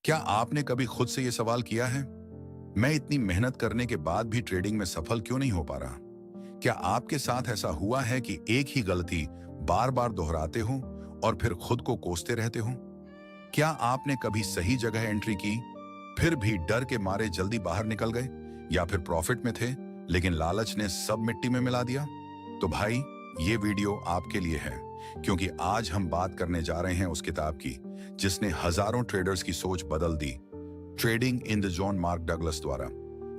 क्या आपने कभी खुद से ये सवाल किया है, मैं इतनी मेहनत करने के बाद भी ट्रेडिंग में सफल क्यों नहीं हो पा रहा? क्या आपके साथ ऐसा हुआ है कि एक ही गलती बार बार दोहराते हो और फिर खुद को कोसते रहते हो? क्या आपने कभी सही जगह एंट्री की, फिर भी डर के मारे जल्दी बाहर निकल गए, या फिर प्रॉफिट में थे लेकिन लालच ने सब मिट्टी में मिला दिया? तो भाई, ये वीडियो आपके लिए है, क्योंकि आज हम बात करने जा रहे हैं उस किताब की जिसने हजारों ट्रेडर्स की सोच बदल दी, trading in the zone Mark Douglas द्वारा।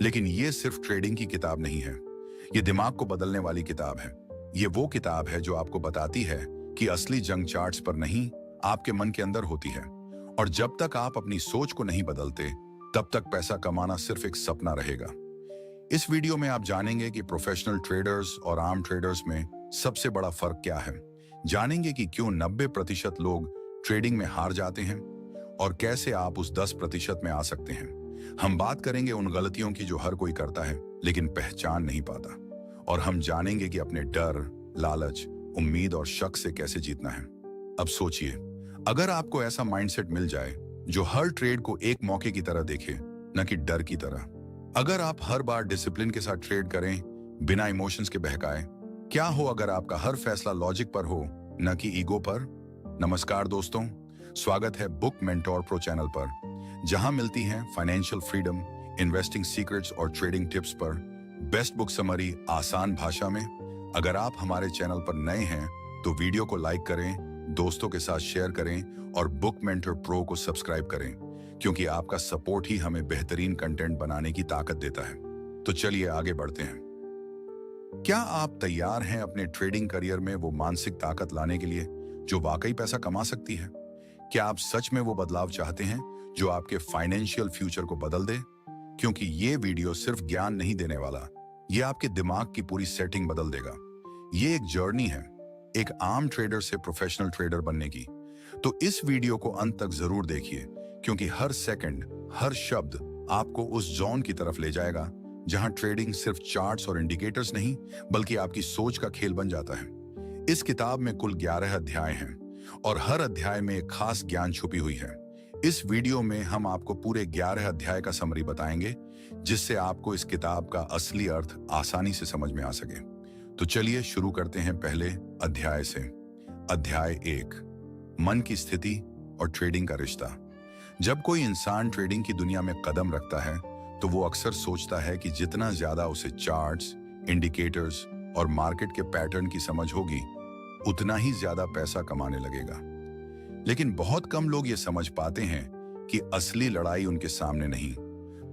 लेकिन ये सिर्फ ट्रेडिंग की किताब नहीं है, ये दिमाग को बदलने वाली किताब है। ये वो किताब है जो आपको बताती है कि असली जंग चार्ट्स पर नहीं, आपके मन के अंदर होती है। और जब तक आप अपनी सोच को नहीं बदलते, तब तक पैसा कमाना सिर्फ एक सपना रहेगा। इस वीडियो में आप जानेंगे कि प्रोफेशनल ट्रेडर्स और आम ट्रेडर्स में सबसे बड़ा फर्क क्या है, जानेंगे कि क्यों 90% लोग ट्रेडिंग में हार जाते हैं और कैसे आप उस 10% में आ सकते हैं। हम बात करेंगे उन गलतियों की जो हर कोई करता है लेकिन पहचान नहीं पाता, और हम जानेंगे कि अपने डर, लालच, उम्मीद और शक से कैसे जीतना है। अब सोचिए, अगर आपको ऐसा माइंडसेट मिल जाए जो हर ट्रेड को एक मौके की तरह देखे, न कि डर की तरह। अगर आप हर बार डिसिप्लिन के साथ ट्रेड करें, बिना इमोशंस के बहकाए। क्या हो अगर आपका हर फैसला लॉजिक पर हो, न कि ईगो पर? नमस्कार दोस्तों, स्वागत है बुक मेंटोर प्रो चैनल पर, जहां मिलती हैं फाइनेंशियल फ्रीडम, इन्वेस्टिंग सीक्रेट्स और ट्रेडिंग टिप्स पर बेस्ट बुक समरी आसान भाषा में। अगर आप हमारे चैनल पर नए हैं तो वीडियो को लाइक करें, दोस्तों के साथ शेयर करें और बुक मेंटोर प्रो को सब्सक्राइब करें, क्योंकि आपका सपोर्ट ही हमें बेहतरीन कंटेंट बनाने की ताकत देता है। तो चलिए आगे बढ़ते हैं। क्या आप तैयार हैं अपने ट्रेडिंग करियर में वो मानसिक ताकत लाने के लिए जो वाकई पैसा कमा सकती है? क्या आप सच में वो बदलाव चाहते हैं जो आपके फाइनेंशियल फ्यूचर को बदल दे? क्योंकि ये वीडियो सिर्फ ज्ञान नहीं देने वाला, ये आपके दिमाग की पूरी सेटिंग बदल देगा। ये एक जर्नी है, एक आम ट्रेडर से प्रोफेशनल ट्रेडर बनने की। तो इस वीडियो को अंत तक जरूर देखिए, क्योंकि हर सेकंड, हर शब्द आपको उस जोन की तरफ ले जाएगा जहां ट्रेडिंग सिर्फ चार्ट्स और इंडिकेटर्स नहीं, बल्कि आपकी सोच का खेल बन जाता है। इस किताब में कुल 11 अध्याय हैं और हर अध्याय में एक खास ज्ञान छुपी हुई है। इस वीडियो में हम आपको पूरे 11 अध्याय का समरी बताएंगे, जिससे आपको इस किताब का असली अर्थ आसानी से समझ में आ सके। तो चलिए शुरू करते हैं पहले अध्याय से। अध्याय 1, मन की स्थिति और ट्रेडिंग का रिश्ता। जब कोई इंसान ट्रेडिंग की दुनिया में कदम रखता है तो वो अक्सर सोचता है कि जितना ज्यादा उसे चार्ट्स, इंडिकेटर्स और मार्केट के पैटर्न की समझ होगी, उतना ही ज्यादा पैसा कमाने लगेगा। लेकिन बहुत कम लोग ये समझ पाते हैं कि असली लड़ाई उनके सामने नहीं,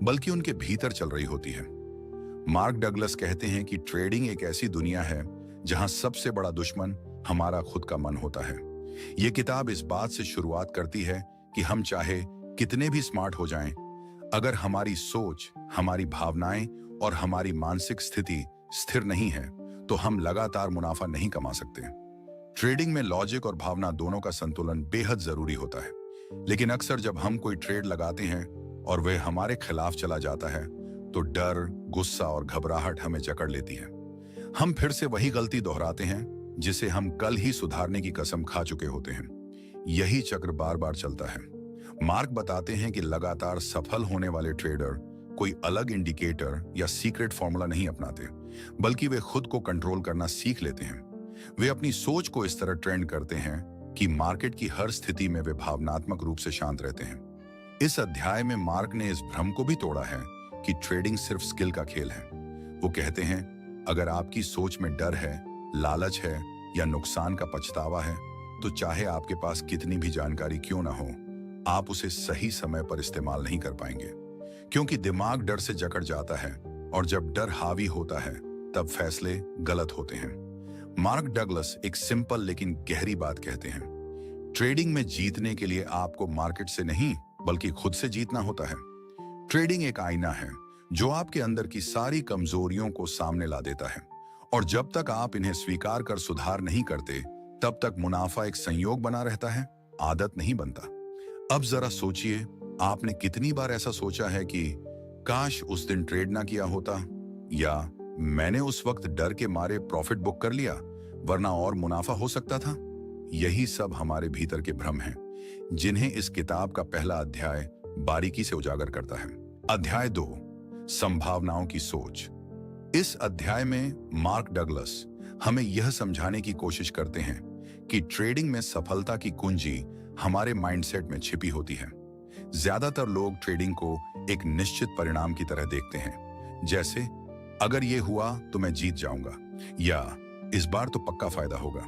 बल्कि उनके भीतर चल रही होती है। मार्क डगलस कहते हैं कि ट्रेडिंग एक ऐसी दुनिया है जहां सबसे बड़ा दुश्मन हमारा खुद का मन होता है। ये किताब इस बात से शुरुआत करती है कि हम चाहे कितने भी स्मार्ट हो जाएं, अगर हमारी सोच, हमारी भावनाएं और हमारी मानसिक स्थिति स्थिर नहीं है तो हम लगातार मुनाफा नहीं कमा सकते। ट्रेडिंग में लॉजिक और भावना दोनों का संतुलन बेहद जरूरी होता है। लेकिन अक्सर जब हम कोई ट्रेड लगाते हैं और वह हमारे खिलाफ चला जाता है तो डर, गुस्सा और घबराहट हमें जकड़ लेती है। हम फिर से वही गलती दोहराते हैं जिसे हम कल ही सुधारने की कसम खा चुके होते हैं। यही चक्र बार बार चलता है। मार्क बताते हैं कि लगातार सफल होने वाले ट्रेडर कोई अलग इंडिकेटर या सीक्रेट फॉर्मूला नहीं अपनाते, बल्कि वे खुद को कंट्रोल करना सीख लेते हैं। वे अपनी सोच को इस तरह ट्रेंड करते हैं कि मार्केट की हर स्थिति में वे भावनात्मक रूप से शांत रहते हैं। इस अध्याय में मार्क ने इस भ्रम को भी तोड़ा है कि ट्रेडिंग सिर्फ स्किल का खेल है। वो कहते हैं, अगर आपकी सोच में डर है, लालच है या नुकसान का पछतावा है, तो चाहे आपके पास कितनी भी जानकारी क्यों ना हो, आप उसे सही समय पर इस्तेमाल नहीं कर पाएंगे। क्योंकि दिमाग डर से जकड़ जाता है और जब डर हावी होता है तब फैसले गलत होते हैं। मार्क डगलस एक सिंपल लेकिन गहरी बात कहते हैं, ट्रेडिंग में जीतने के लिए आपको मार्केट से नहीं बल्कि खुद से जीतना होता है। ट्रेडिंग एक आईना है जो आपके अंदर की सारी कमजोरियों को सामने ला देता है, और जब तक आप इन्हें स्वीकार कर सुधार नहीं करते, तब तक मुनाफा एक संयोग बना रहता है, आदत नहीं बनता। अब जरा सोचिए, आपने कितनी बार ऐसा सोचा है कि काश उस दिन ट्रेड ना किया होता, या मैंने उस वक्त डर के मारे प्रॉफिट बुक कर लिया वरना और मुनाफा हो सकता था। यही सब हमारे भीतर के भ्रम हैं, जिन्हें इस किताब का पहला अध्याय बारीकी से उजागर करता है। अध्याय 2, संभावनाओं की सोच। इस अध्याय में मार्क डगलस हमें यह समझाने की कोशिश करते हैं कि ट्रेडिंग में सफलता की कुंजी हमारे माइंडसेट में छिपी होती है। ज्यादातर लोग ट्रेडिंग को एक निश्चित परिणाम की तरह देखते हैं, जैसे अगर ये हुआ तो मैं जीत जाऊंगा या इस बार तो पक्का फायदा होगा।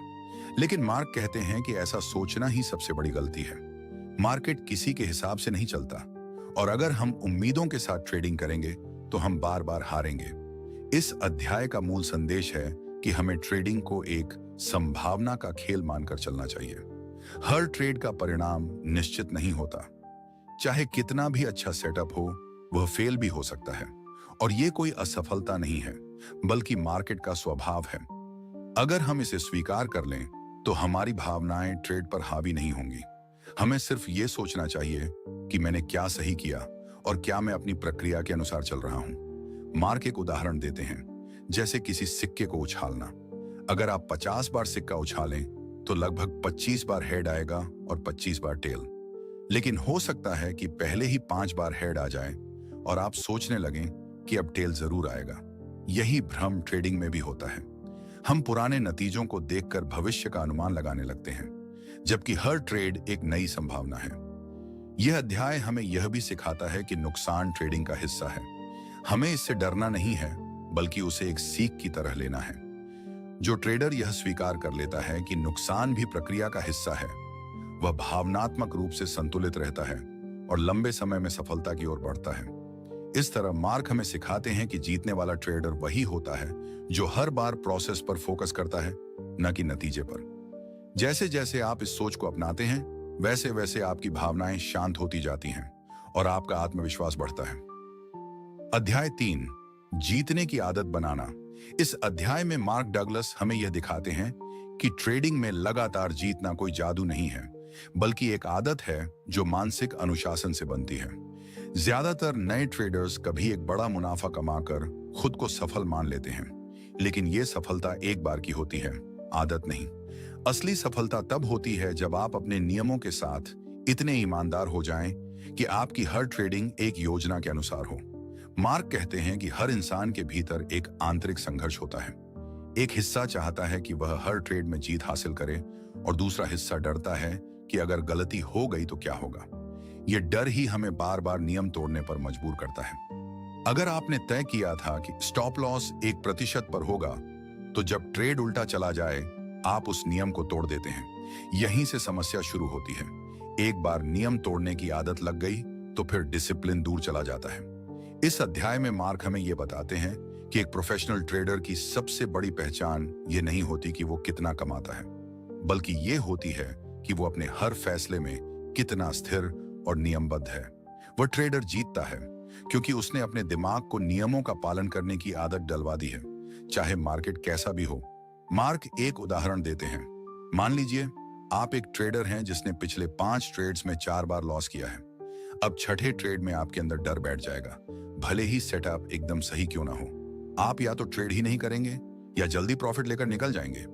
लेकिन मार्क कहते हैं कि ऐसा सोचना ही सबसे बड़ी गलती है। मार्केट किसी के हिसाब से नहीं चलता और अगर हम उम्मीदों के साथ ट्रेडिंग करेंगे तो हम बार बार हारेंगे। इस अध्याय का मूल संदेश है कि हमें ट्रेडिंग को एक संभावना का खेल मानकर चलना चाहिए। हर ट्रेड का परिणाम निश्चित नहीं होता। चाहे कितना भी अच्छा सेटअप हो, वह फेल भी हो सकता है और यह कोई असफलता नहीं है, बल्कि मार्केट का स्वभाव है। अगर हम इसे स्वीकार कर लें तो हमारी भावनाएं ट्रेड पर हावी नहीं होंगी। हमें सिर्फ ये सोचना चाहिए कि मैंने क्या सही किया और क्या मैं अपनी प्रक्रिया के अनुसार चल रहा हूं। मार्क एक उदाहरण देते हैं, जैसे किसी सिक्के को उछालना। अगर आप 50 बार सिक्का उछालें तो लगभग 25 बार हेड आएगा और 25 बार टेल। लेकिन हो सकता है कि पहले ही 5 बार हेड आ जाए और आप सोचने लगें कि अब टेल जरूर आएगा। यही भ्रम ट्रेडिंग में भी होता है। हम पुराने नतीजों को देखकर भविष्य का अनुमान लगाने लगते हैं, जबकि हर ट्रेड एक नई संभावना है। यह अध्याय हमें यह भी सिखाता है कि नुकसान ट्रेडिंग का हिस्सा है। हमें इससे डरना नहीं है, बल्कि उसे एक सीख की तरह लेना है। जो ट्रेडर यह स्वीकार कर लेता है कि नुकसान भी प्रक्रिया का हिस्सा है, वह भावनात्मक रूप से संतुलित रहता है और लंबे समय में सफलता की ओर बढ़ता है। इस तरह मार्क हमें सिखाते हैं कि जीतने वाला ट्रेडर वही होता है जो हर बार प्रोसेस पर फोकस करता है, न कि नतीजे पर। जैसे जैसे आप इस सोच को अपनाते हैं, वैसे वैसे आपकी भावनाएं शांत होती जाती हैं और आपका आत्मविश्वास बढ़ता है। अध्याय 3, जीतने की आदत बनाना। इस अध्याय में मार्क डगलस हमें यह दिखाते हैं कि ट्रेडिंग में लगातार जीतना कोई जादू नहीं है, बल्कि एक आदत है जो मानसिक अनुशासन से बनती है। ज्यादातर नए ट्रेडर्स कभी एक बड़ा मुनाफा कमाकर खुद को सफल मान लेते हैं, लेकिन यह सफलता एक बार की होती है, आदत नहीं। असली सफलता तब होती है जब आप अपने नियमों के साथ इतने ईमानदार हो जाएं कि आपकी हर ट्रेडिंग एक योजना के अनुसार हो। मार्क कहते हैं कि हर इंसान के भीतर एक आंतरिक संघर्ष होता है। एक हिस्सा चाहता है कि वह हर ट्रेड में जीत हासिल करे और दूसरा हिस्सा डरता है कि अगर गलती हो गई तो क्या होगा। यह डर ही हमें बार बार नियम तोड़ने पर मजबूर करता है। अगर आपने तय किया था कि स्टॉप लॉस 1% पर होगा, तो जब ट्रेड उल्टा चला जाए आप उस नियम को तोड़ देते हैं। यहीं से समस्या शुरू होती है। एक बार नियम तोड़ने की आदत लग गई तो फिर डिसिप्लिन दूर चला जाता है। इस अध्याय में मार्क हमें यह बताते हैं कि एक प्रोफेशनल ट्रेडर की सबसे बड़ी पहचान ये नहीं होती कि वो कितना कमाता है, बल्कि ये होती है कि वो अपने हर फैसले में कितना स्थिर और नियमबद्ध है। वह ट्रेडर जीतता है क्योंकि उसने अपने दिमाग को नियमों का पालन करने की आदत डलवा दी है, चाहे मार्केट कैसा भी हो। मार्क एक उदाहरण देते हैं। मान लीजिए आप एक ट्रेडर हैं जिसने पिछले 5 ट्रेड्स में 4 बार लॉस किया है। अब छठे ट्रेड में आपके अंदर डर बैठ जाएगा, भले ही सेटअप एकदम सही क्यों ना हो। आप या तो ट्रेड ही नहीं करेंगे या जल्दी प्रॉफिट लेकर निकल जाएंगे।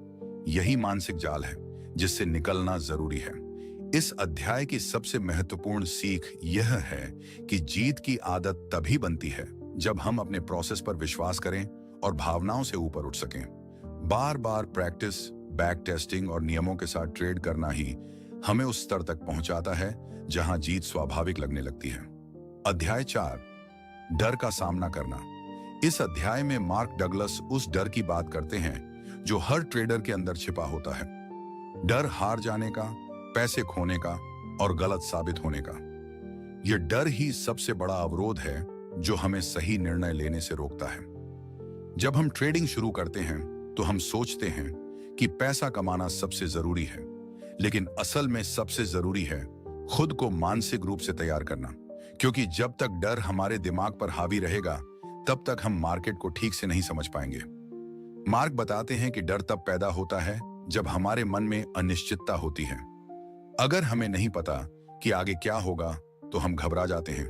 यही मानसिक जाल है जिससे निकलना जरूरी है। इस अध्याय की सबसे महत्वपूर्ण सीख यह है कि जीत की आदत तभी बनती है जब हम अपने प्रोसेस पर विश्वास करें और भावनाओं से ऊपर उठ सकें। बार बार प्रैक्टिस, बैक टेस्टिंग और नियमों के साथ ट्रेड करना ही हमें उस स्तर तक पहुंचाता है जहां जीत स्वाभाविक लगने लगती है। अध्याय 4, डर का सामना करना। इस अध्याय में मार्क डगलस उस डर की बात करते हैं जो हर ट्रेडर के अंदर छिपा होता है। डर हार जाने का, पैसे खोने का और गलत साबित होने का। यह डर ही सबसे बड़ा अवरोध है जो हमें सही निर्णय लेने से रोकता है। जब हम ट्रेडिंग शुरू करते हैं तो हम सोचते हैं कि पैसा कमाना सबसे जरूरी है, लेकिन असल में सबसे जरूरी है खुद को मानसिक रूप से तैयार करना, क्योंकि जब तक डर हमारे दिमाग पर हावी रहेगा तब तक हम मार्केट को ठीक से नहीं समझ पाएंगे। मार्क बताते हैं कि डर तब पैदा होता है जब हमारे मन में अनिश्चितता होती है। अगर हमें नहीं पता कि आगे क्या होगा तो हम घबरा जाते हैं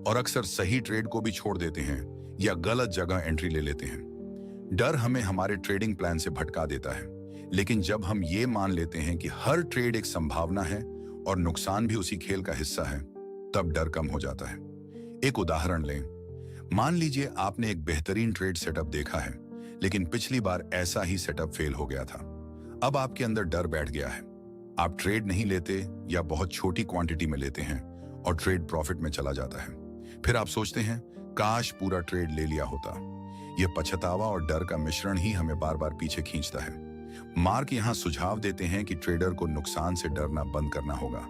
और अक्सर सही ट्रेड को भी छोड़ देते हैं या गलत जगह एंट्री ले लेते हैं। डर हमें हमारे ट्रेडिंग प्लान से भटका देता है, लेकिन जब हम ये मान लेते हैं कि हर ट्रेड एक संभावना है और नुकसान भी उसी खेल का हिस्सा है, तब डर कम हो जाता है। एक उदाहरण लें। मान लीजिए आपने एक बेहतरीन ट्रेड सेटअप देखा है, लेकिन पिछली बार ऐसा ही सेटअप फेल हो गया था। अब आपके अंदर डर बैठ गया है। आप ट्रेड नहीं लेते या बहुत छोटी क्वांटिटी में लेते हैं और ट्रेड प्रॉफिट में चला जाता है। फिर आप सोचते हैं, काश पूरा ट्रेड ले लिया होता। यह पछतावा और डर का मिश्रण ही हमें बार बार पीछे खींचता है। मार्क यहां सुझाव देते हैं कि ट्रेडर को नुकसान से डरना बंद करना होगा।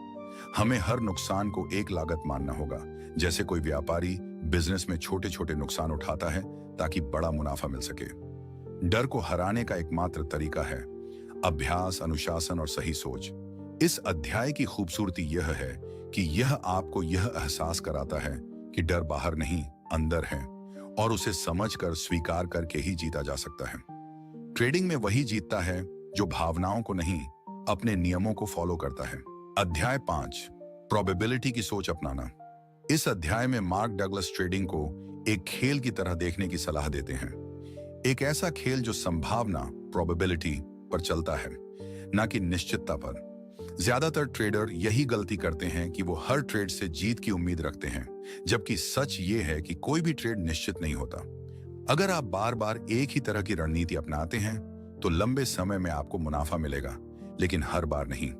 हमें हर नुकसान को एक लागत मानना होगा, जैसे कोई व्यापारी बिजनेस में छोटे छोटे नुकसान उठाता है ताकि बड़ा मुनाफा मिल सके। डर को हराने का एकमात्र तरीका है अभ्यास, अनुशासन और सही सोच। इस अध्याय की खूबसूरती यह है कि यह आपको यह एहसास कराता है कि डर बाहर नहीं, अंदर है, और उसे समझकर स्वीकार करके ही जीता जा सकता है। ट्रेडिंग में वही जीतता है जो भावनाओं को नहीं, अपने नियमों को फॉलो करता है। अध्याय 5, प्रोबेबिलिटी की सोच अपनाना। इस अध्याय में मार्क डगलस ट्रेडिंग को एक खेल की तरह देखने की सलाह देते हैं। एक ऐसा खेल जो संभावना, प्रोबेबिलिटी पर चलता है, ना कि निश्चितता पर। ज्यादातर ट्रेडर यही गलती करते हैं कि वो हर ट्रेड से जीत की उम्मीद रखते हैं, जबकि सच ये है कि कोई भी ट्रेड निश्चित नहीं होता। अगर आप बार बार एक ही तरह की रणनीति अपनाते हैं तो लंबे समय में आपको मुनाफा मिलेगा, लेकिन हर बार नहीं।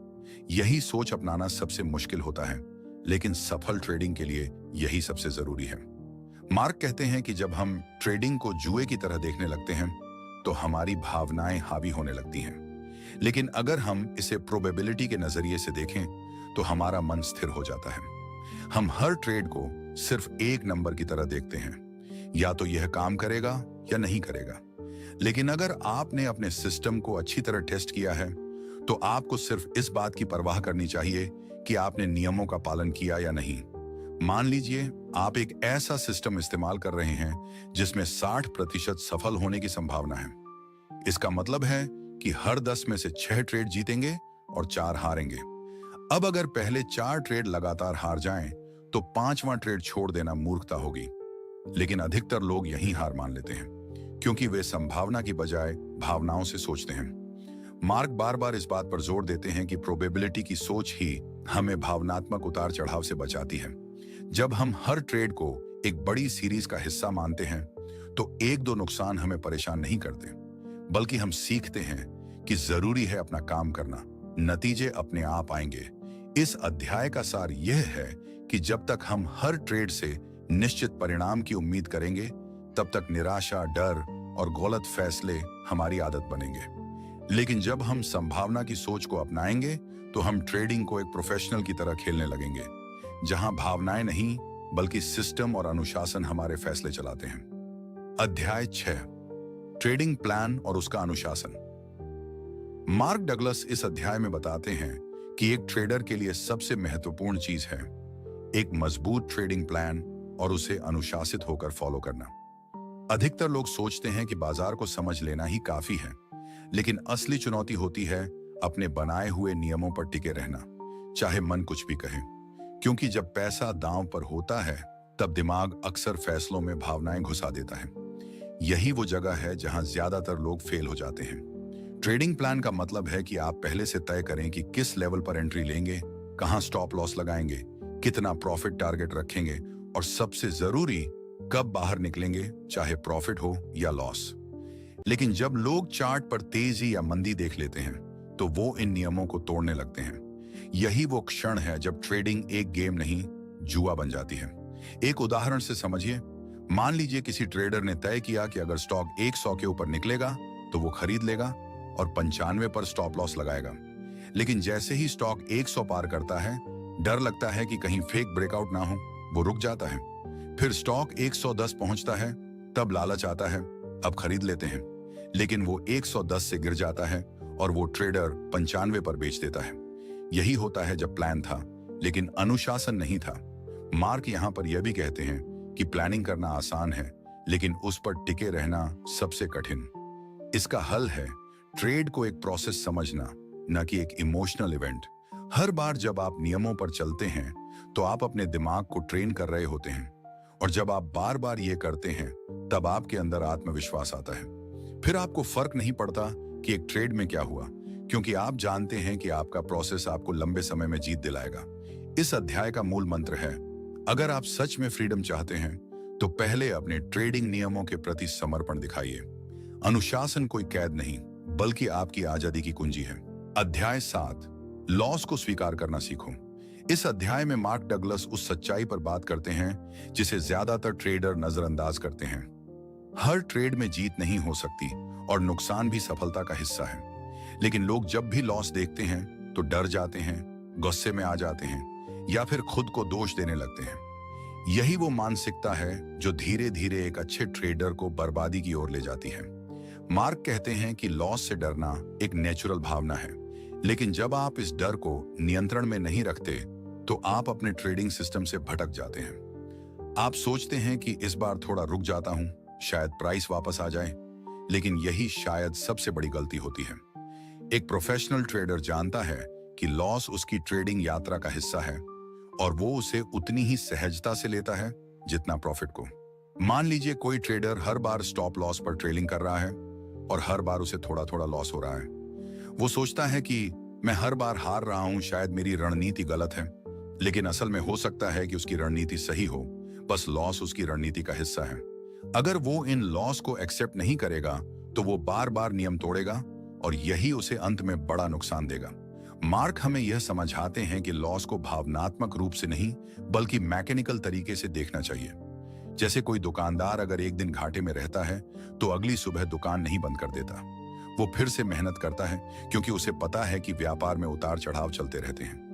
यही सोच अपनाना सबसे मुश्किल होता है, लेकिन सफल ट्रेडिंग के लिए यही सबसे जरूरी है। मार्क कहते हैं कि जब हम ट्रेडिंग को जुए की तरह देखने लगते हैं तो हमारी भावनाएं हावी होने लगती हैं, लेकिन अगर हम इसे प्रोबेबिलिटी के नजरिए से देखें तो हमारा मन स्थिर हो जाता है। हम हर ट्रेड को सिर्फ एक नंबर की तरह देखते हैं, या तो यह काम करेगा या नहीं करेगा। लेकिन अगर आपने अपने सिस्टम को अच्छी तरह टेस्ट किया है तो आपको सिर्फ इस बात की परवाह करनी चाहिए कि आपने नियमों का पालन किया या नहीं। मान लीजिए आप एक ऐसा सिस्टम इस्तेमाल कर रहे हैं जिसमें 60% सफल होने की संभावना है। इसका मतलब है कि हर 10 में से 6 ट्रेड जीतेंगे और 4 हारेंगे। अब अगर पहले 4 ट्रेड लगातार हार जाएं तो 5वां ट्रेड छोड़ देना मूर्खता होगी। लेकिन अधिकतर लोग यही हार मान लेते हैं, क्योंकि वे संभावना की बजाय भावनाओं से सोचते हैं। मार्क बार बार इस बात पर जोर देते हैं कि प्रोबेबिलिटी की सोच ही हमें भावनात्मक उतार चढ़ाव से बचाती है। जब हम हर ट्रेड को एक बड़ी सीरीज का हिस्सा मानते हैं तो 1-2 नुकसान हमें परेशान नहीं करते, बल्कि हम सीखते हैं कि जरूरी है अपना काम करना, नतीजे अपने आप आएंगे। इस अध्याय का सार यह है कि जब तक हम हर ट्रेड से निश्चित परिणाम की उम्मीद करेंगे, तब तक निराशा, डर और गलत फैसले हमारी आदत बनेंगे। लेकिन जब हम संभावना की सोच को अपनाएंगे तो हम ट्रेडिंग को एक प्रोफेशनल की तरह खेलने लगेंगे, जहां भावनाएं नहीं बल्कि सिस्टम और अनुशासन हमारे फैसले चलाते हैं। अध्याय 6, ट्रेडिंग प्लान और उसका अनुशासन। मार्क डगलस इस अध्याय में बताते हैं कि एक ट्रेडर के लिए सबसे महत्वपूर्ण चीज है एक मजबूत ट्रेडिंग प्लान और उसे अनुशासित होकर फॉलो करना। अधिकतर लोग सोचते हैं कि बाजार को समझ लेना ही काफी है, लेकिन असली चुनौती होती है अपने बनाए हुए नियमों पर टिके रहना, चाहे मन कुछ भी कहे। क्योंकि जब पैसा दांव पर होता है तब दिमाग अक्सर फैसलों में भावनाएं घुसा देता है। यही वो जगह है जहां ज्यादातर लोग फेल हो जाते हैं। ट्रेडिंग प्लान का मतलब है कि आप पहले से तय करें कि किस लेवल पर एंट्री लेंगे, कहां स्टॉप लॉस लगाएंगे, कितना प्रॉफिट टारगेट रखेंगे और सबसे जरूरी कब बाहर निकलेंगे, चाहे प्रॉफिट हो या लॉस। लेकिन जब लोग चार्ट पर तेजी या मंदी देख लेते हैं तो वो इन नियमों को तोड़ने लगते हैं। यही वो क्षण है जब ट्रेडिंग एक गेम नहीं, जुआ बन जाती है। एक उदाहरण से समझिए। मान लीजिए किसी ट्रेडर ने तय किया कि अगर स्टॉक 100 के ऊपर निकलेगा तो वो खरीद लेगा और 95 पर स्टॉप लॉस लगाएगा। लेकिन जैसे ही स्टॉक 100 पार करता है, डर लगता है कि कहीं फेक ब्रेकआउट ना हो, वो रुक जाता है। फिर स्टॉक 110 पहुंचता है, तब लालच आता है, अब खरीद लेते हैं। लेकिन वो 110 से गिर जाता है और वो ट्रेडर 95 पर बेच देता है। यही होता है जब प्लान था लेकिन अनुशासन नहीं था। मार्क यहां पर यह भी कहते हैं कि प्लानिंग करना आसान है, लेकिन उस पर टिके रहना सबसे कठिन। इसका हल है ट्रेड को एक प्रोसेस समझना, न कि एक इमोशनल इवेंट। हर बार जब आप नियमों पर चलते हैं तो आप अपने दिमाग को ट्रेन कर रहे होते हैं, और जब आप बार बार ये करते हैं तब आपके अंदर आत्मविश्वास आता है। फिर आपको फर्क नहीं पड़ता कि एक ट्रेड में क्या हुआ, क्योंकि आप जानते हैं कि आपका प्रोसेस आपको लंबे समय में जीत दिलाएगा। इस अध्याय का मूल मंत्र है अगर आप सच में फ्रीडम चाहते हैं तो पहले अपने ट्रेडिंग नियमों के प्रति समर्पण दिखाइए। अनुशासन कोई कैद नहीं, बल्कि आपकी आजादी की कुंजी है। अध्याय 7, लॉस को स्वीकार करना सीखो। इस अध्याय में मार्क डगलस उस सच्चाई पर बात करते हैं जिसे ज्यादातर ट्रेडर नजरअंदाज करते हैं। हर ट्रेड में जीत नहीं हो सकती और नुकसान भी सफलता का हिस्सा है। लेकिन लोग जब भी लॉस देखते हैं तो डर जाते हैं, गुस्से में आ जाते हैं या फिर खुद को दोष देने लगते हैं। यही वो मानसिकता है जो धीरे धीरे एक अच्छे ट्रेडर को बर्बादी की ओर ले जाती है। मार्क कहते हैं कि लॉस से डरना एक नेचुरल भावना है, लेकिन जब आप इस डर को नियंत्रण में नहीं रखते तो आप अपने ट्रेडिंग सिस्टम से भटक जाते हैं। आप सोचते हैं कि इस बार थोड़ा रुक जाता हूं, शायद प्राइस वापस आ जाए, लेकिन यही शायद सबसे बड़ी गलती होती है। एक प्रोफेशनल ट्रेडर जानता है कि लॉस उसकी ट्रेडिंग यात्रा का हिस्सा है और वो उसे उतनी ही सहजता से लेता है जितना प्रॉफिट को। मान लीजिए कोई ट्रेडर हर बार स्टॉप लॉस पर ट्रेलिंग कर रहा है और हर बार उसे थोड़ा थोड़ा लॉस हो रहा है। वो सोचता है कि मैं हर बार हार रहा हूं, शायद मेरी रणनीति गलत है। लेकिन असल में हो सकता है कि उसकी रणनीति सही हो, बस लॉस उसकी रणनीति का हिस्सा है। अगर वो इन लॉस को एक्सेप्ट नहीं करेगा तो वो बार बार नियम तोड़ेगा और यही उसे अंत में बड़ा नुकसान देगा। मार्क हमें यह समझाते हैं कि लॉस को भावनात्मक रूप से नहीं बल्कि मैकेनिकल तरीके से देखना चाहिए। जैसे कोई दुकानदार अगर एक दिन घाटे में रहता है तो अगली सुबह दुकान नहीं बंद कर देता। वो फिर से मेहनत करता है क्योंकि उसे पता है कि व्यापार में उतार चढ़ाव चलते रहते हैं।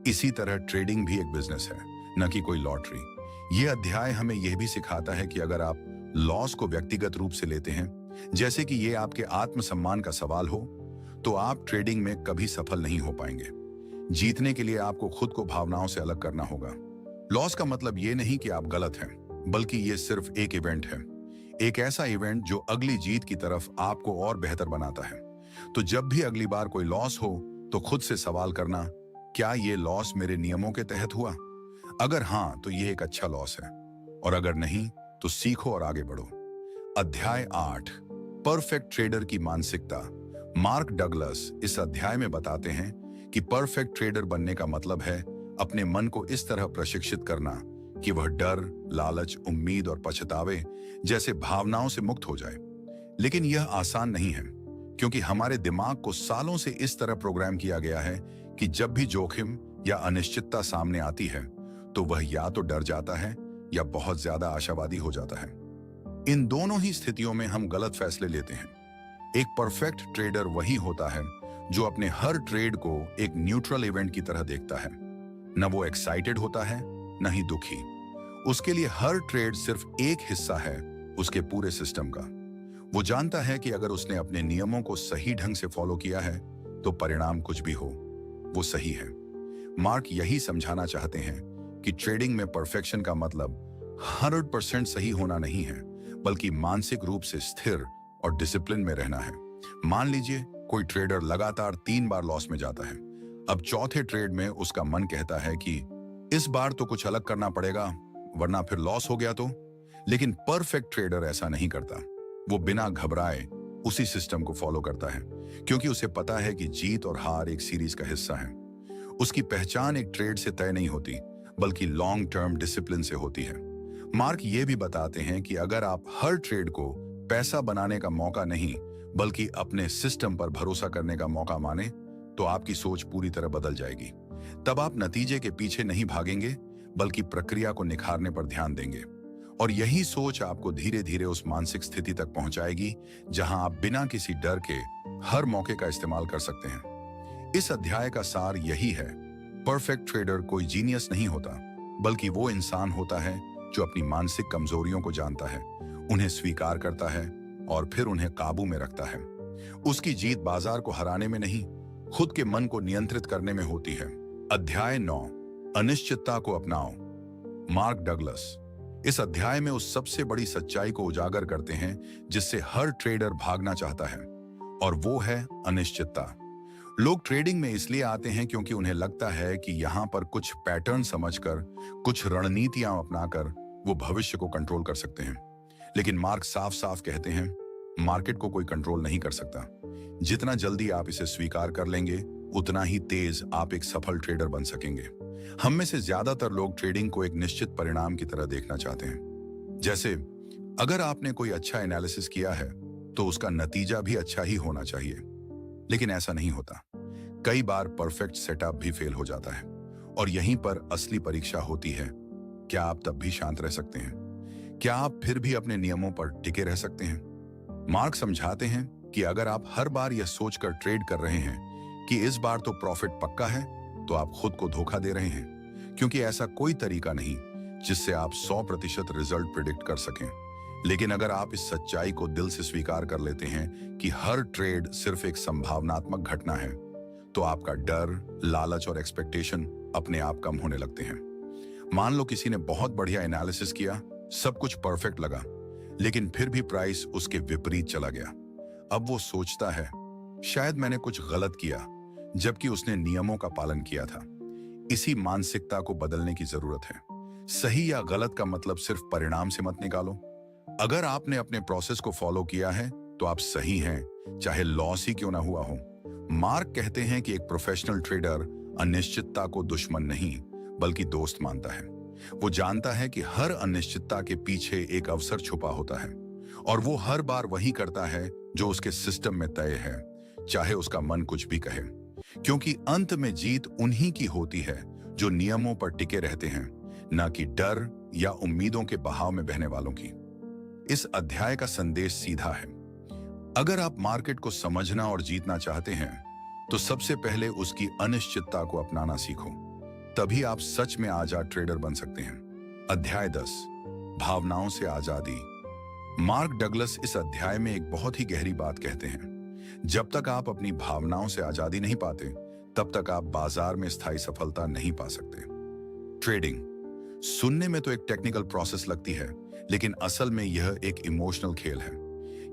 इसी तरह ट्रेडिंग भी एक बिजनेस है, न कि कोई लॉटरी। ये अध्याय हमें यह भी सिखाता है कि अगर आप लॉस को व्यक्तिगत रूप से लेते हैं, जैसे कि ये आपके आत्मसम्मान का सवाल हो, तो आप ट्रेडिंग में कभी सफल नहीं हो पाएंगे। जीतने के लिए आपको खुद को भावनाओं से अलग करना होगा। लॉस का मतलब ये नहीं कि आप गलत हैं, बल्कि ये सिर्फ एक इवेंट है, एक ऐसा इवेंट जो अगली जीत की तरफ आपको और बेहतर बनाता है। तो जब भी अगली बार कोई लॉस हो तो खुद से सवाल करना, क्या ये लॉस मेरे नियमों के तहत हुआ? अगर हाँ, तो ये एक अच्छा लॉस है, और अगर नहीं तो सीखो और आगे बढ़ो। अध्याय 8, परफेक्ट ट्रेडर की मानसिकता। मार्क डगलस इस अध्याय में बताते हैं कि परफेक्ट ट्रेडर बनने का मतलब है अपने मन को इस तरह प्रशिक्षित करना कि वह डर, लालच, उम्मीद और पछतावे जैसे भावनाओं से मुक्त हो जाए। लेकिन यह आसान नहीं है, क्योंकि हमारे दिमाग को सालों से इस तरह प्रोग्राम किया गया है कि जब भी जोखिम या अनिश्चितता सामने आती है तो वह या तो डर जाता है या बहुत ज्यादा आशावादी हो जाता है। इन दोनों ही स्थितियों में हम गलत फैसले लेते हैं। एक परफेक्ट ट्रेडर वही होता है जो अपने हर ट्रेड को एक न्यूट्रल इवेंट की तरह देखता है। न वो एक्साइटेड होता है, न ही दुखी। उसके लिए हर ट्रेड सिर्फ एक हिस्सा है उसके पूरे सिस्टम का। वो जानता है कि अगर उसने अपने नियमों को सही ढंग से फॉलो किया है तो परिणाम कुछ भी हो, वो सही है। मार्क यही समझाना चाहते हैं कि ट्रेडिंग में परफेक्शन का मतलब 100% सही होना नहीं है, बल्कि मानसिक रूप से स्थिर और डिसिप्लिन में रहना है। मान लीजिए कोई ट्रेडर लगातार 3 बार लॉस में जाता है। अब चौथे ट्रेड में उसका मन कहता है कि इस बार तो कुछ अलग करना पड़ेगा, वरना फिर लॉस हो गया तो। लेकिन परफेक्ट ट्रेडर ऐसा नहीं करता। वो बिना घबराए उसी सिस्टम को फॉलो करता है, क्योंकि उसे पता है कि जीत और हार एक सीरीज का हिस्सा है। उसकी पहचान एक ट्रेड से तय नहीं होती, बल्कि लॉन्ग टर्म डिसिप्लिन से होती है। मार्क ये भी बताते हैं कि अगर आप हर ट्रेड को पैसा बनाने का मौका नहीं, बल्कि अपने सिस्टम पर भरोसा करने का मौका माने, तो आपकी सोच पूरी तरह बदल जाएगी। तब आप नतीजे के पीछे नहीं भागेंगे, बल्कि प्रक्रिया को निखारने पर ध्यान देंगे। और यही सोच आपको धीरे धीरे उस मानसिक स्थिति तक पहुंचाएगी जहां आप बिना किसी डर के हर मौके का इस्तेमाल कर सकते हैं। इस अध्याय का सार यही है, परफेक्ट ट्रेडर कोई जीनियस नहीं होता, बल्कि वो इंसान होता है जो अपनी मानसिक कमजोरियों को जानता है, उन्हें स्वीकार करता है और फिर उन्हें काबू में रखता है। उसकी जीत बाजार को हराने में नहीं, खुद के मन को नियंत्रित करने में होती है। अध्याय 9, अनिश्चितता को अपनाओ। मार्क डगलस इस अध्याय में उस सबसे बड़ी सच्चाई को उजागर करते हैं जिससे हर ट्रेडर भागना चाहता है, और वो है अनिश्चितता। लोग ट्रेडिंग में इसलिए आते हैं क्योंकि उन्हें लगता है कि यहां पर कुछ पैटर्न समझकर, कुछ रणनीतियां अपनाकर वो भविष्य को कंट्रोल कर सकते हैं। लेकिन मार्क साफ साफ कहते हैं, मार्केट को कोई कंट्रोल नहीं कर सकता। जितना जल्दी आप इसे स्वीकार कर लेंगे, उतना ही तेज आप एक सफल ट्रेडर बन सकेंगे। हम में से ज्यादातर लोग ट्रेडिंग को एक निश्चित परिणाम की तरह देखना चाहते हैं। जैसे अगर आपने कोई अच्छा एनालिसिस किया है तो उसका नतीजा भी अच्छा ही होना चाहिए। लेकिन ऐसा नहीं होता। कई बार परफेक्ट सेटअप भी फेल हो जाता है और यहीं पर असली परीक्षा होती है। क्या आप तब भी शांत रह सकते हैं? क्या आप फिर भी अपने नियमों पर टिके रह सकते हैं? मार्क समझाते हैं कि अगर आप हर बार यह सोचकर ट्रेड कर रहे हैं कि इस बार तो प्रॉफिट पक्का है, तो आप खुद को धोखा दे रहे हैं, क्योंकि ऐसा कोई तरीका नहीं जिससे आप 100% रिजल्ट प्रिडिक्ट कर सकें। लेकिन अगर आप इस सच्चाई को दिल से स्वीकार कर लेते हैं कि हर ट्रेड सिर्फ एक संभावनात्मक घटना है, तो आपका डर, लालच और एक्सपेक्टेशन अपने आप कम होने लगते हैं। मान लो किसी ने बहुत बढ़िया एनालिसिस किया, सब कुछ परफेक्ट लगा, लेकिन फिर भी प्राइस उसके विपरीत चला गया। अब वो सोचता है शायद मैंने कुछ गलत किया, जबकि उसने नियमों का पालन किया था। इसी मानसिकता को बदलने की जरूरत है। सही या गलत का मतलब सिर्फ परिणाम से मत निकालो। अगर आपने अपने प्रोसेस को फॉलो किया है तो आप सही हैं, चाहे लॉस ही क्यों ना हुआ हो। मार्क कहते हैं कि एक प्रोफेशनल ट्रेडर अनिश्चितता को दुश्मन नहीं बल्कि दोस्त मानता है। वो जानता है कि हर अनिश्चितता के पीछे एक अवसर छुपा होता है और वो हर बार वही करता है जो उसके सिस्टम में तय है, चाहे उसका मन कुछ भी कहे, क्योंकि अंत में जीत उन्हीं की होती है जो नियमों पर टिके रहते हैं, न कि डर या उम्मीदों के बहाव में बहने वालों की। इस अध्याय का संदेश सीधा है। अगर आप मार्केट को समझना और जीतना चाहते हैं तो सबसे पहले उसकी अनिश्चितता को अपनाना सीखो। तभी आप सच में आजाद ट्रेडर बन सकते हैं। अध्याय 10, भावनाओं से आजादी। मार्क डगलस इस अध्याय में एक बहुत ही गहरी बात कहते हैं। जब तक आप अपनी भावनाओं से आजादी नहीं पाते, तब तक आप बाजार में स्थायी सफलता नहीं पा सकते। ट्रेडिंग सुनने में तो एक टेक्निकल प्रोसेस लगती है, लेकिन असल में यह एक इमोशनल खेल है।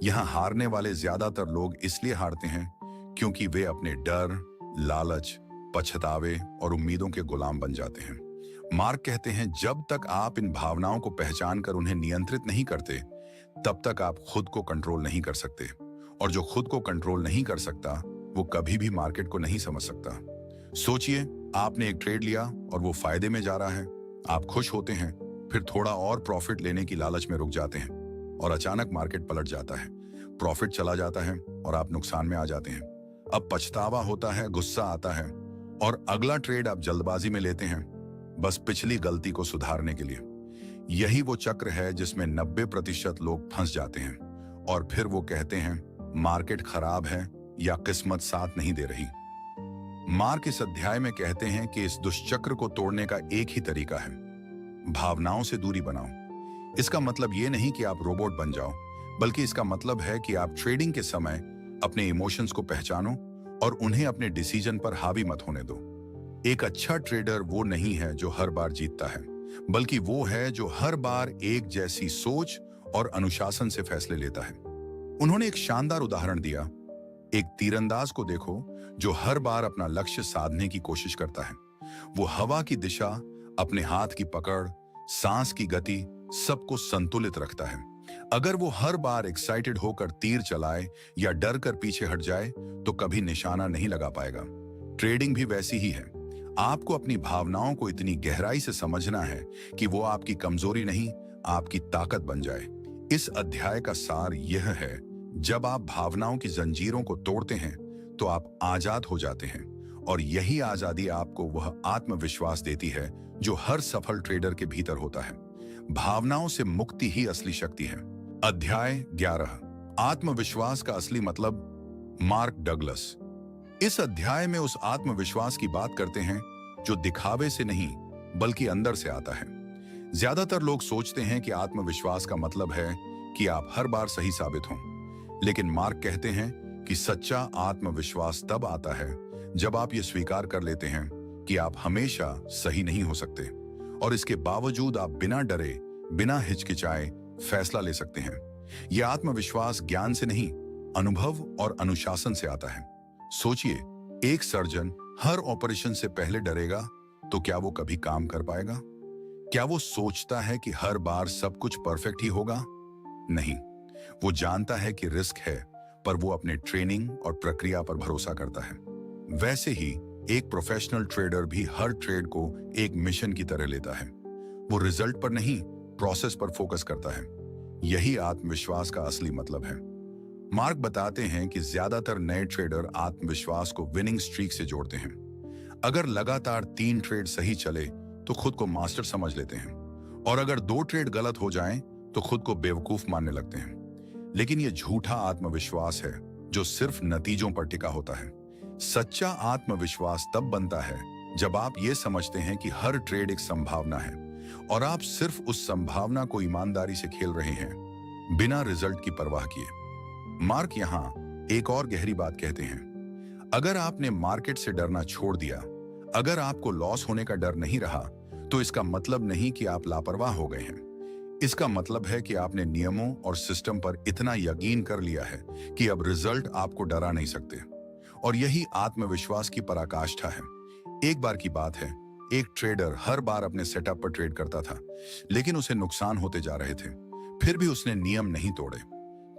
यहां हारने वाले ज्यादातर लोग इसलिए हारते हैं क्योंकि वे अपने डर, लालच, पछतावे और उम्मीदों के गुलाम बन जाते हैं। मार्क कहते हैं जब तक आप इन भावनाओं को पहचान कर उन्हें नियंत्रित नहीं करते, तब तक आप खुद को कंट्रोल नहीं कर सकते, और जो खुद को कंट्रोल नहीं कर सकता वो कभी भी मार्केट को नहीं समझ सकता। सोचिए, आपने एक ट्रेड लिया और वो फायदे में जा रहा है। आप खुश होते हैं, फिर थोड़ा और प्रॉफिट लेने की लालच में रुक जाते हैं और अचानक मार्केट पलट जाता है, प्रॉफिट चला जाता है और आप नुकसान में आ जाते हैं। अब पछतावा होता है, गुस्सा आता है और अगला ट्रेड आप जल्दबाजी में लेते हैं, बस पिछली गलती को सुधारने के लिए। यही वो चक्र है जिसमें 90% लोग फंस जाते हैं और फिर वो कहते हैं मार्केट खराब है या किस्मत साथ नहीं दे रही। मार्क इस अध्याय में कहते हैं कि इस दुष्चक्र को तोड़ने का एक ही तरीका है, भावनाओं से दूरी बनाओ। इसका मतलब ये नहीं कि आप रोबोट बन जाओ, बल्कि इसका मतलब है कि आप ट्रेडिंग के समय अपने इमोशंस को पहचानो और उन्हें अपने डिसीजन पर हावी मत होने दो। एक अच्छा ट्रेडर वो नहीं है जो हर बार जीतता है, बल्कि वो है जो हर बार एक जैसी सोच और अनुशासन से फैसले लेता है। उन्होंने एक शानदार उदाहरण दिया। एक तीरंदाज को देखो जो हर बार अपना लक्ष्य साधने की कोशिश करता है। वो हवा की दिशा, अपने हाथ की पकड़, सांस की गति, सबको संतुलित रखता है। अगर वो हर बार एक्साइटेड होकर तीर चलाए या डर कर पीछे हट जाए तो कभी निशाना नहीं लगा पाएगा। ट्रेडिंग भी वैसी ही है। आपको अपनी भावनाओं को इतनी गहराई से समझना है कि वो आपकी कमजोरी नहीं, आपकी ताकत बन जाए। इस अध्याय का सार यह है, जब आप भावनाओं की जंजीरों को तोड़ते हैं तो आप आजाद हो जाते हैं, और यही आजादी आपको वह आत्मविश्वास देती है जो हर सफल ट्रेडर के भीतर होता है। भावनाओं से मुक्ति ही असली शक्ति है। अध्याय 11, आत्मविश्वास का असली मतलब। मार्क डगलस इस अध्याय में उस आत्मविश्वास की बात करते हैं जो दिखावे से नहीं बल्कि अंदर से आता है। ज्यादातर लोग सोचते हैं कि आत्मविश्वास का मतलब है कि आप हर बार सही साबित हों, लेकिन मार्क कहते हैं कि सच्चा आत्मविश्वास तब आता है जब आप ये स्वीकार कर लेते हैं कि आप हमेशा सही नहीं हो सकते, और इसके बावजूद आप बिना डरे, बिना हिचकिचाए फैसला ले सकते हैं। यह आत्मविश्वास ज्ञान से नहीं, अनुभव और अनुशासन से आता है। सोचिए, एक सर्जन हर ऑपरेशन से पहले डरेगा तो क्या वो कभी काम कर पाएगा? क्या वो सोचता है कि हर बार सब कुछ परफेक्ट ही होगा? नहीं, वो जानता है कि रिस्क है, पर वो अपने ट्रेनिंग और प्रक्रिया पर भरोसा करता है। वैसे ही एक प्रोफेशनल ट्रेडर भी हर ट्रेड को एक मिशन की तरह लेता है। वो रिजल्ट पर नहीं, प्रोसेस पर फोकस करता है। यही आत्मविश्वास का असली मतलब है। मार्क बताते हैं कि ज्यादातर नए ट्रेडर आत्मविश्वास को विनिंग स्ट्रीक से जोड़ते हैं। अगर लगातार 3 ट्रेड सही चले तो खुद को मास्टर समझ लेते हैं, और अगर 2 ट्रेड गलत हो जाएं तो खुद को बेवकूफ मानने लगते हैं। लेकिन यह झूठा आत्मविश्वास है जो सिर्फ नतीजों पर टिका होता है। सच्चा आत्मविश्वास तब बनता है जब आप ये समझते हैं कि हर ट्रेड एक संभावना है और आप सिर्फ उस संभावना को ईमानदारी से खेल रहे हैं, बिना रिजल्ट की परवाह किए। मार्क यहां एक और गहरी बात कहते हैं। अगर आपने मार्केट से डरना छोड़ दिया, अगर आपको लॉस होने का डर नहीं रहा, तो इसका मतलब नहीं कि आप लापरवाह हो गए हैं। इसका मतलब है कि आपने नियमों और सिस्टम पर इतना यकीन कर लिया है कि अब रिजल्ट आपको डरा नहीं सकते। और यही आत्मविश्वास की पराकाष्ठा है। एक बार की बात है, एक ट्रेडर हर बार अपने सेटअप पर ट्रेड करता था, लेकिन उसे नुकसान होते जा रहे थे। फिर भी उसने नियम नहीं तोड़े।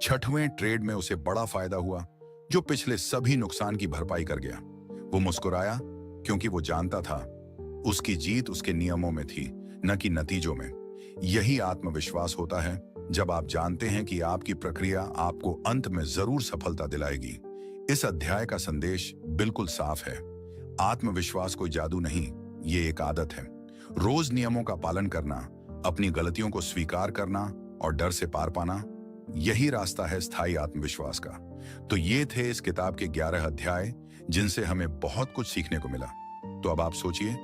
6वें ट्रेड में उसे बड़ा फायदा हुआ, जो पिछले सभी नुकसान की भरपाई कर गया। वो मुस्कुराया क्योंकि वो जानता था उसकी जीत उसके नियमों में थी, न कि नतीजों में। यही आत्मविश्वास होता है जब आप जानते हैं कि आपकी प्रक्रिया आपको अंत में जरूर सफलता दिलाएगी। इस अध्याय का संदेश बिल्कुल साफ है। आत्मविश्वास कोई जादू नहीं, ये एक आदत है। रोज नियमों का पालन करना, अपनी गलतियों को स्वीकार करना और डर से पार पाना, यही रास्ता है स्थायी आत्मविश्वास का। तो ये थे इस किताब के 11 अध्याय, जिनसे हमें बहुत कुछ सीखने को मिला। तो अब आप सोचिए,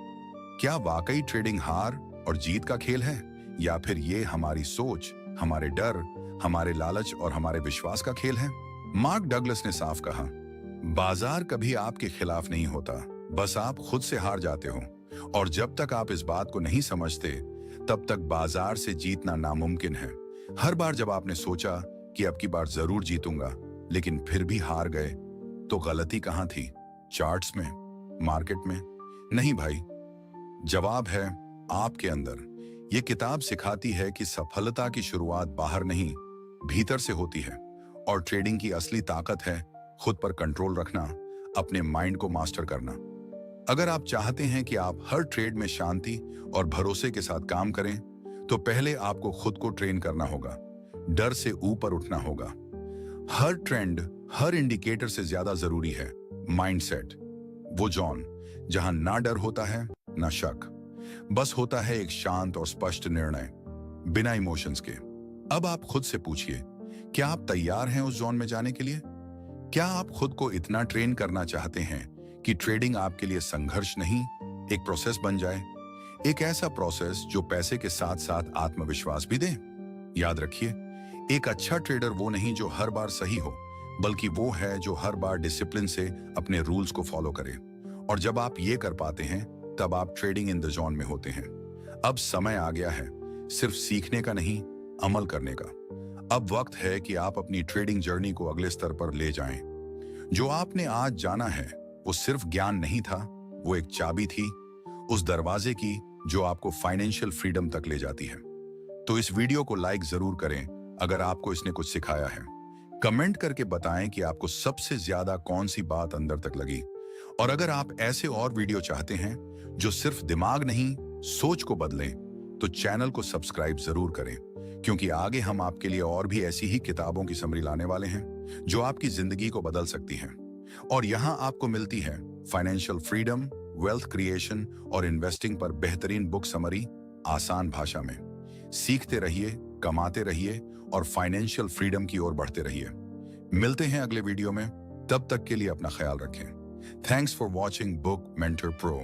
क्या वाकई ट्रेडिंग हार और जीत का खेल है, या फिर ये हमारी सोच, हमारे डर, हमारे लालच और हमारे विश्वास का खेल है? मार्क डगलस ने साफ कहा, बाजार कभी आपके खिलाफ नहीं होता, बस आप खुद से हार जाते हो। और जब तक आप इस बात को नहीं समझते, तब तक बाजार से जीतना नामुमकिन है। हर बार जब आपने सोचा कि अब की बार जरूर जीतूंगा, लेकिन फिर भी हार गए, तो गलती कहां थी? चार्ट्स में? मार्केट में? नहीं भाई, जवाब है आपके अंदर। ये किताब सिखाती है कि सफलता की शुरुआत बाहर नहीं, भीतर से होती है। और ट्रेडिंग की असली ताकत है खुद पर कंट्रोल रखना, अपने माइंड को मास्टर करना। अगर आप चाहते हैं कि आप हर ट्रेड में शांति और भरोसे के साथ काम करें, तो पहले आपको खुद को ट्रेन करना होगा, डर से ऊपर उठना होगा। हर ट्रेंड, हर इंडिकेटर से ज्यादा जरूरी है माइंडसेट। वो जोन जहां ना डर होता है, ना शक, बस होता है एक शांत और स्पष्ट निर्णय, बिना इमोशंस के। अब आप खुद से पूछिए, क्या आप तैयार हैं उस जोन में जाने के लिए? क्या आप खुद को इतना ट्रेन करना चाहते हैं कि ट्रेडिंग आपके लिए संघर्ष नहीं, एक प्रोसेस बन जाए? एक ऐसा प्रोसेस जो पैसे के साथ साथ आत्मविश्वास भी दे। याद रखिए, एक अच्छा ट्रेडर वो नहीं जो हर बार सही हो, बल्कि वो है जो हर बार डिसिप्लिन से अपने रूल्स को फॉलो करे। और जब आप ये कर पाते हैं, तब आप ट्रेडिंग इन द जोन में होते हैं। अब समय आ गया है सिर्फ सीखने का नहीं, अमल करने का। अब वक्त है कि आप अपनी ट्रेडिंग जर्नी को अगले स्तर पर ले जाएं। जो आपने आज जाना है, वो सिर्फ ज्ञान नहीं था, वो एक चाबी थी उस दरवाजे की जो आपको फाइनेंशियल फ्रीडम तक ले जाती है। तो इस वीडियो को लाइक जरूर करें अगर आपको इसने कुछ सिखाया है। कमेंट करके बताएं कि आपको सबसे ज्यादा कौन सी बात अंदर तक लगी। और अगर आप ऐसे और वीडियो चाहते हैं जो सिर्फ दिमाग नहीं, सोच को बदलें, तो चैनल को सब्सक्राइब जरूर करें, क्योंकि आगे हम आपके लिए और भी ऐसी ही किताबों की समरी लाने वाले हैं जो आपकी जिंदगी को बदल सकती हैं। और यहां आपको मिलती है फाइनेंशियल फ्रीडम, वेल्थ क्रिएशन और इन्वेस्टिंग पर बेहतरीन बुक समरी आसान भाषा में। सीखते रहिए, कमाते रहिए और फाइनेंशियल फ्रीडम की ओर बढ़ते रहिए। मिलते हैं अगले वीडियो में, तब तक के लिए अपना ख्याल रखें। Thanks for watching book mentor pro.